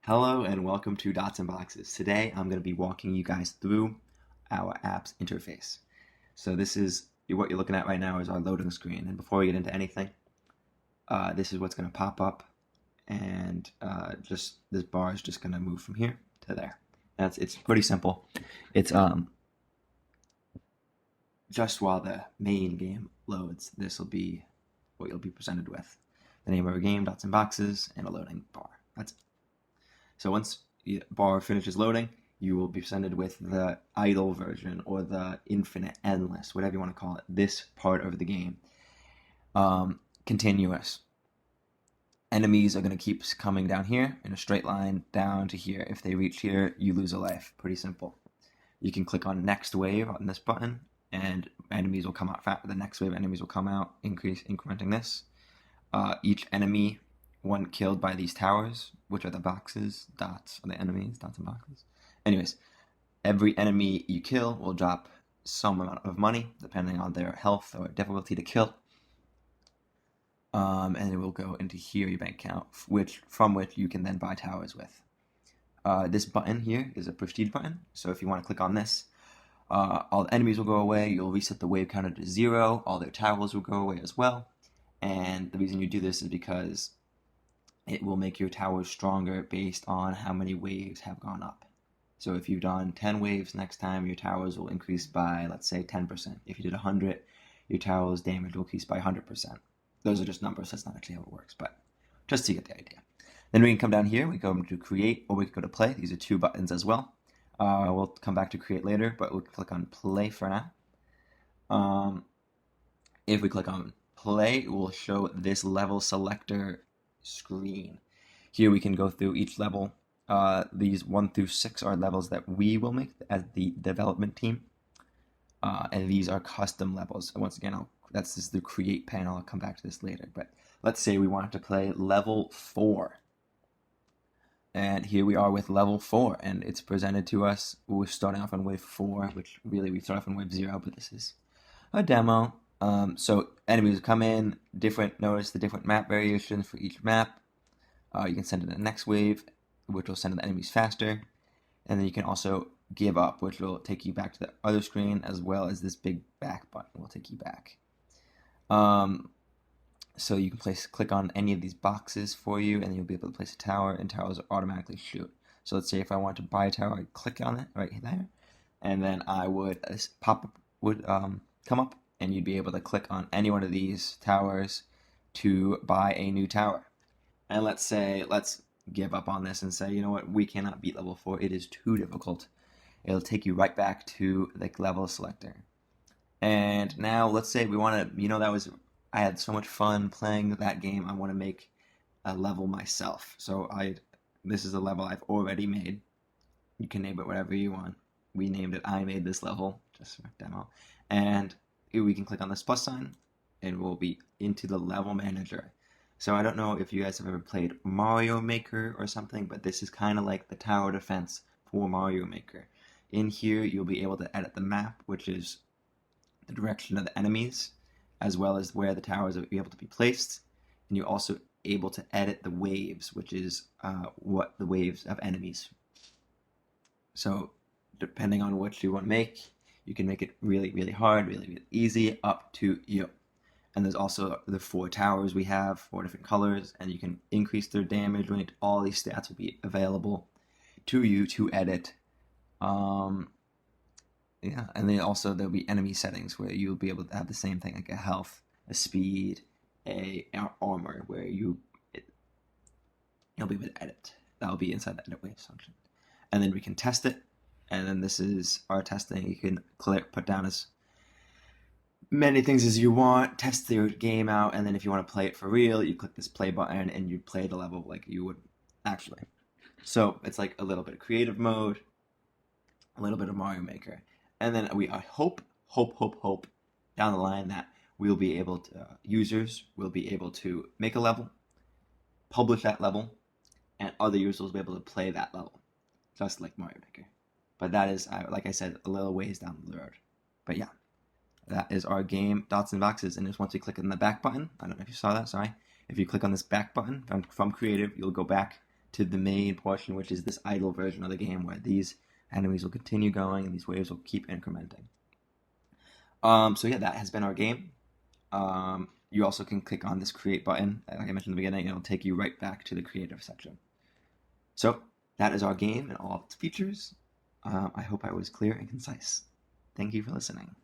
Hello and welcome to Dots and Boxes. Today I'm going to be walking you guys through our app's interface. So this is what you're looking at right now is our loading screen. And before we get into anything, this is what's going to pop up, and just this bar is just going to move from here to there. It's pretty simple. It's just while the main game loads, this will be what you'll be presented with: the name of our game, Dots and Boxes, and a loading bar. That's it. So once the bar finishes loading, you will be presented with the idle version or the infinite, endless, whatever you want to call it, this part of the game. Continuous. Enemies are going to keep coming down here in a straight line down to here. If they reach here, you lose a life. Pretty simple. You can click on next wave on this button, and enemies will come out. The next wave enemies will come out, incrementing this. Each enemy, one killed by these towers, which are the boxes, dots are the enemies, dots and boxes. Anyways, every enemy you kill will drop some amount of money, depending on their health or difficulty to kill. And it will go into here, your bank account, from which you can then buy towers with. This button here is a prestige button, so if you want to click on this, all the enemies will go away, you'll reset the wave counter to 0, all their towers will go away as well. And the reason you do this is because it will make your towers stronger based on how many waves have gone up. So if you've done 10 waves, next time your towers will increase by, let's say, 10%. If you did 100, your towers damage will increase by 100%. Those are just numbers, that's not actually how it works, but just to get the idea. Then we can come down here, we go to create, or we can go to play. These are two buttons as well. We'll come back to create later, but we'll click on play for now. If we click on play, it will show this level selector screen. Here we can go through each level. These 1 through 6 are levels that we will make as the development team, and these are custom levels. And once again, that's just the create panel. I'll come back to this later, but let's say we wanted to play level 4, and here we are with level 4, and it's presented to us. We're starting off on wave 4, which really we start off on wave 0, but this is a demo. So enemies come in, notice the different map variations for each map. You can send it to the next wave, which will send the enemies faster. And then you can also give up, which will take you back to the other screen, as well as this big back button will take you back. So you can click on any of these boxes for you, and you'll be able to place a tower, and towers automatically shoot. So let's say if I want to buy a tower, I'd click on it right there, and then I would, this pop-up would come up, and you'd be able to click on any one of these towers to buy a new tower. And let's give up on this and say, you know what, we cannot beat level 4. It is too difficult. It'll take you right back to the level selector. And now let's say we want to, I had so much fun playing that game. I want to make a level myself. So this is a level I've already made. You can name it whatever you want. We named it I made this level, just for demo. And we can click on this plus sign, and we'll be into the level manager. So I don't know if you guys have ever played Mario Maker or something, but this is kind of like the tower defense for Mario Maker. In here, you'll be able to edit the map, which is the direction of the enemies, as well as where the towers will be able to be placed. And you're also able to edit the waves, which is what the waves of enemies. So depending on what you want to make, you can make it really, really hard, really, really easy, up to you. And there's also the 4 towers we have, 4 different colors, and you can increase their damage. All these stats will be available to you to edit. And then also there'll be enemy settings where you'll be able to have the same thing, like a health, a speed, a armor, where you'll be able to edit. That'll be inside the edit waves function. And then we can test it. And then this is our testing. You can put down as many things as you want, test your game out, and then if you want to play it for real, you click this play button and you play the level like you would actually. So it's like a little bit of creative mode, a little bit of Mario Maker. And then we hope down the line that we'll be able to, users will be able to make a level, publish that level, and other users will be able to play that level, just like Mario Maker. But that is, like I said, a little ways down the road. But yeah, that is our game, Dots and Boxes. And just once you click on the back button, I don't know if you saw that, sorry. If you click on this back button from Creative, you'll go back to the main portion, which is this idle version of the game where these enemies will continue going and these waves will keep incrementing. So yeah, that has been our game. You also can click on this create button. Like I mentioned in the beginning, it'll take you right back to the creative section. So that is our game and all of its features. I hope I was clear and concise. Thank you for listening.